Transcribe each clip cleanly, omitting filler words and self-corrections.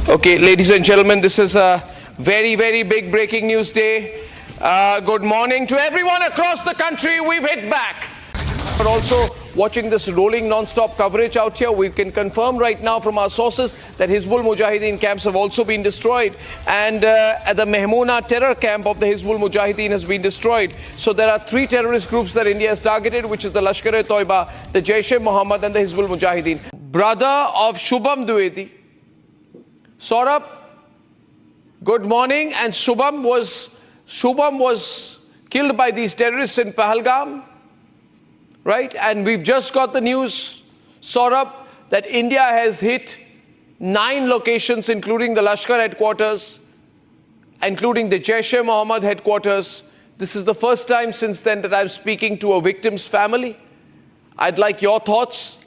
Okay, ladies and gentlemen, this is a very, very big breaking news day. Good morning to everyone across the country. We've hit back. But also watching this rolling non-stop coverage out here, we can confirm right now from our sources that Hizbul Mujahideen camps have also been destroyed. And at the Mehmoona terror camp of the Hizbul Mujahideen has been destroyed. So there are three terrorist groups that India has targeted, which is the Lashkar-e-Toiba, the Jaish-e-Mohammed and the Hizbul Mujahideen. Brother of Shubham Dwivedi, Saurabh, good morning. And Shubham was killed by these terrorists in Pahalgam, right? And we've just got the news, Saurabh, that India has hit 9 locations, including the Lashkar headquarters, including the Jaish-e-Mohammed headquarters. This is the first time since then that I'm speaking to a victim's family. I'd like your thoughts.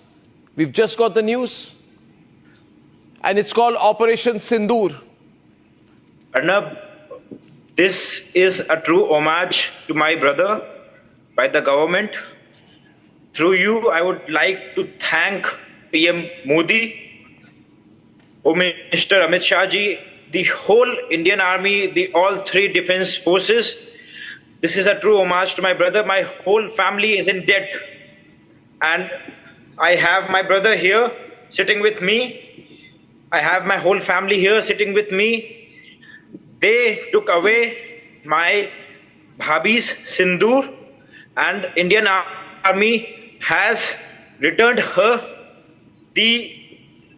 We've just got the news. And it's called Operation Sindoor. Arnab, this is a true homage to my brother by the government. Through you, I would like to thank PM Modi, Home Minister Amit Shah ji, the whole Indian Army, all 3 defense forces. This is a true homage to my brother. My whole family is in debt. And I have my brother here sitting with me. I have my whole family here sitting with me. They took away my bhabhi's sindoor, and Indian Army has returned her the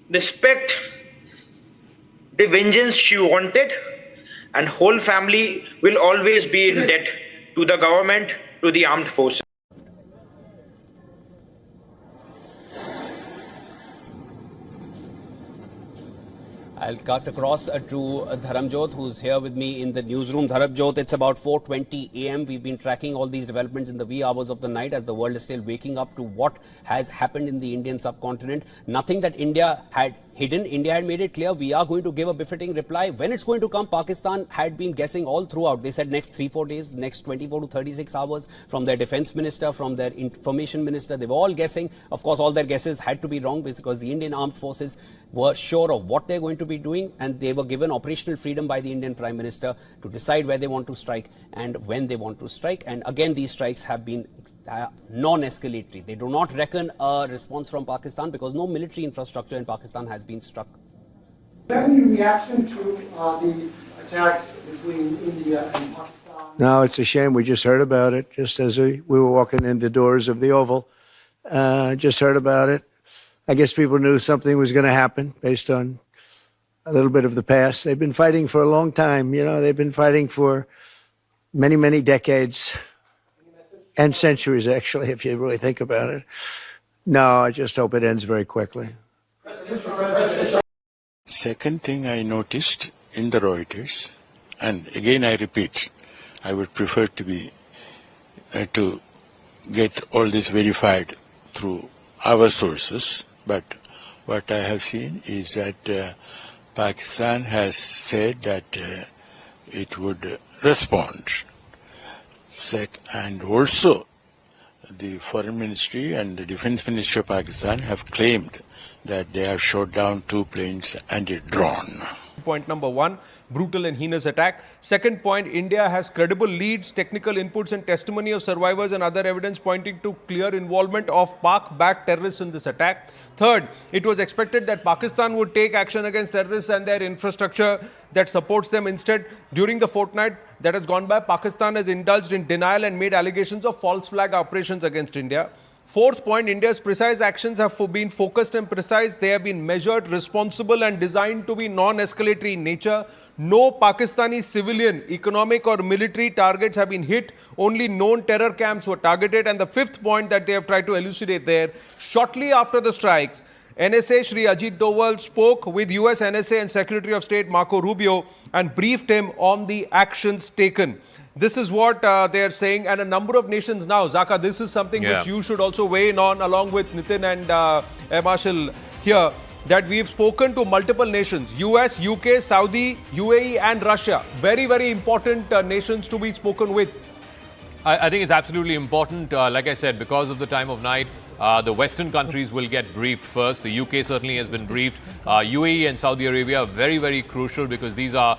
respect, the vengeance she wanted, and whole family will always be in debt to the government, to the armed forces. I'll cut across to Dharamjot, who's here with me in the newsroom. Dharamjot, it's about 4:20 a.m. We've been tracking all these developments in the wee hours of the night as the world is still waking up to what has happened in the Indian subcontinent. Nothing that India had hidden. India had made it clear we are going to give a befitting reply. When it's going to come, Pakistan had been guessing all throughout. They said next 3-4 days, next 24 to 36 hours, from their defense minister, from their information minister. They were all guessing. Of course, all their guesses had to be wrong because the Indian armed forces were sure of what they're going to be doing, and they were given operational freedom by the Indian Prime Minister to decide where they want to strike and when they want to strike. And again, these strikes have been non-escalatory. They do not reckon a response from Pakistan because no military infrastructure in Pakistan has been struck. Any reaction to the attacks between India and Pakistan? No, it's a shame. We just heard about it just as we were walking in the doors of the Oval. Just heard about it. I guess people knew something was going to happen based on a little bit of the past. They've been fighting for a long time. You know, they've been fighting for many, many decades. And centuries, actually, if you really think about it. No, I just hope it ends very quickly. Second thing I noticed in the Reuters, and again I repeat, I would prefer to get all this verified through our sources, but what I have seen is that Pakistan has said that it would respond. And also, the Foreign Ministry and the Defense Ministry of Pakistan have claimed that they have shot down 2 planes and a drone. Point number 1, brutal and heinous attack. Second point, India has credible leads, technical inputs and testimony of survivors and other evidence pointing to clear involvement of Pak-backed terrorists in this attack. Third, it was expected that Pakistan would take action against terrorists and their infrastructure that supports them. Instead, during the fortnight that has gone by, Pakistan has indulged in denial and made allegations of false flag operations against India. Fourth point, India's precise actions have been focused and precise. They have been measured, responsible and designed to be non-escalatory in nature. No Pakistani civilian, economic or military targets have been hit. Only known terror camps were targeted. And the fifth point that they have tried to elucidate there, shortly after the strikes, NSA Shri Ajit Doval spoke with US NSA and Secretary of State Marco Rubio and briefed him on the actions taken. This is what they are saying, and a number of nations now. Zaka, this is something which you should also weigh in on, along with Nitin and Air Marshal here, that we've spoken to multiple nations, US, UK, Saudi, UAE and Russia. Very, very important nations to be spoken with. I think it's absolutely important, like I said, because of the time of night. the Western countries will get briefed first. The UK certainly has been briefed. UAE and Saudi Arabia are very, very crucial because these are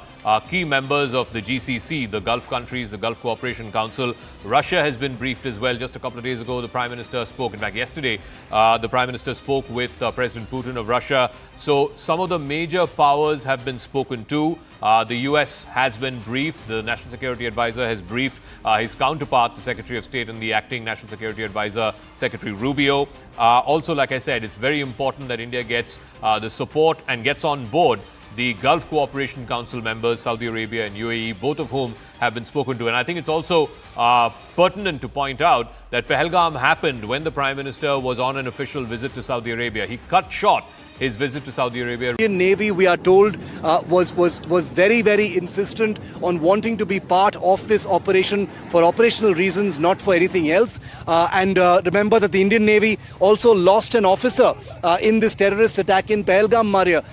key members of the GCC, the Gulf countries, the Gulf Cooperation Council. Russia has been briefed as well. Just a couple of days ago, the Prime Minister spoke. In fact, yesterday, the Prime Minister spoke with President Putin of Russia. So some of the major powers have been spoken to. The US has been briefed. The National Security Advisor has briefed his counterpart, the Secretary of State and the acting National Security Advisor, Secretary Rubio. Also, like I said, it's very important that India gets the support and gets on board the Gulf Cooperation Council members, Saudi Arabia and UAE, both of whom have been spoken to. And I think it's also pertinent to point out that Pahalgam happened when the Prime Minister was on an official visit to Saudi Arabia. He cut short his visit to Saudi Arabia. Indian Navy, we are told, was very, very insistent on wanting to be part of this operation for operational reasons, not for anything else. And remember that the Indian Navy also lost an officer in this terrorist attack in Pahalgam, Maria.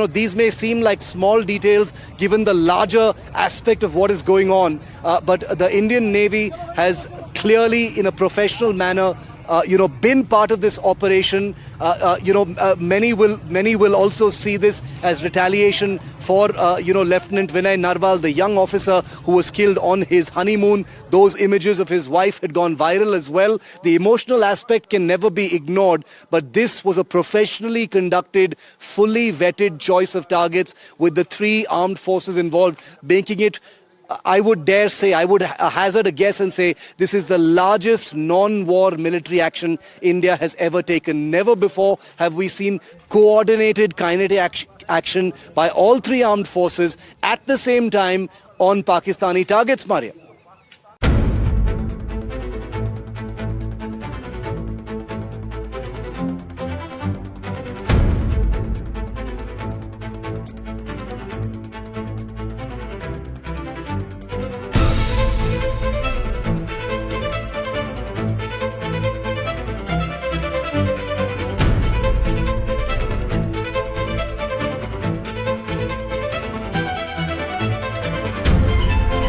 These may seem like small details given the larger aspect of what is going on, but the Indian Navy has clearly, in a professional manner, been part of this operation. Many will also see this as retaliation for, Lieutenant Vinay Narwal, the young officer who was killed on his honeymoon. Those images of his wife had gone viral as well. The emotional aspect can never be ignored, but this was a professionally conducted, fully vetted choice of targets with the three armed forces involved, making it, I would dare say, I would hazard a guess and say this is the largest non-war military action India has ever taken. Never before have we seen coordinated kinetic action by all three armed forces at the same time on Pakistani targets, Maria.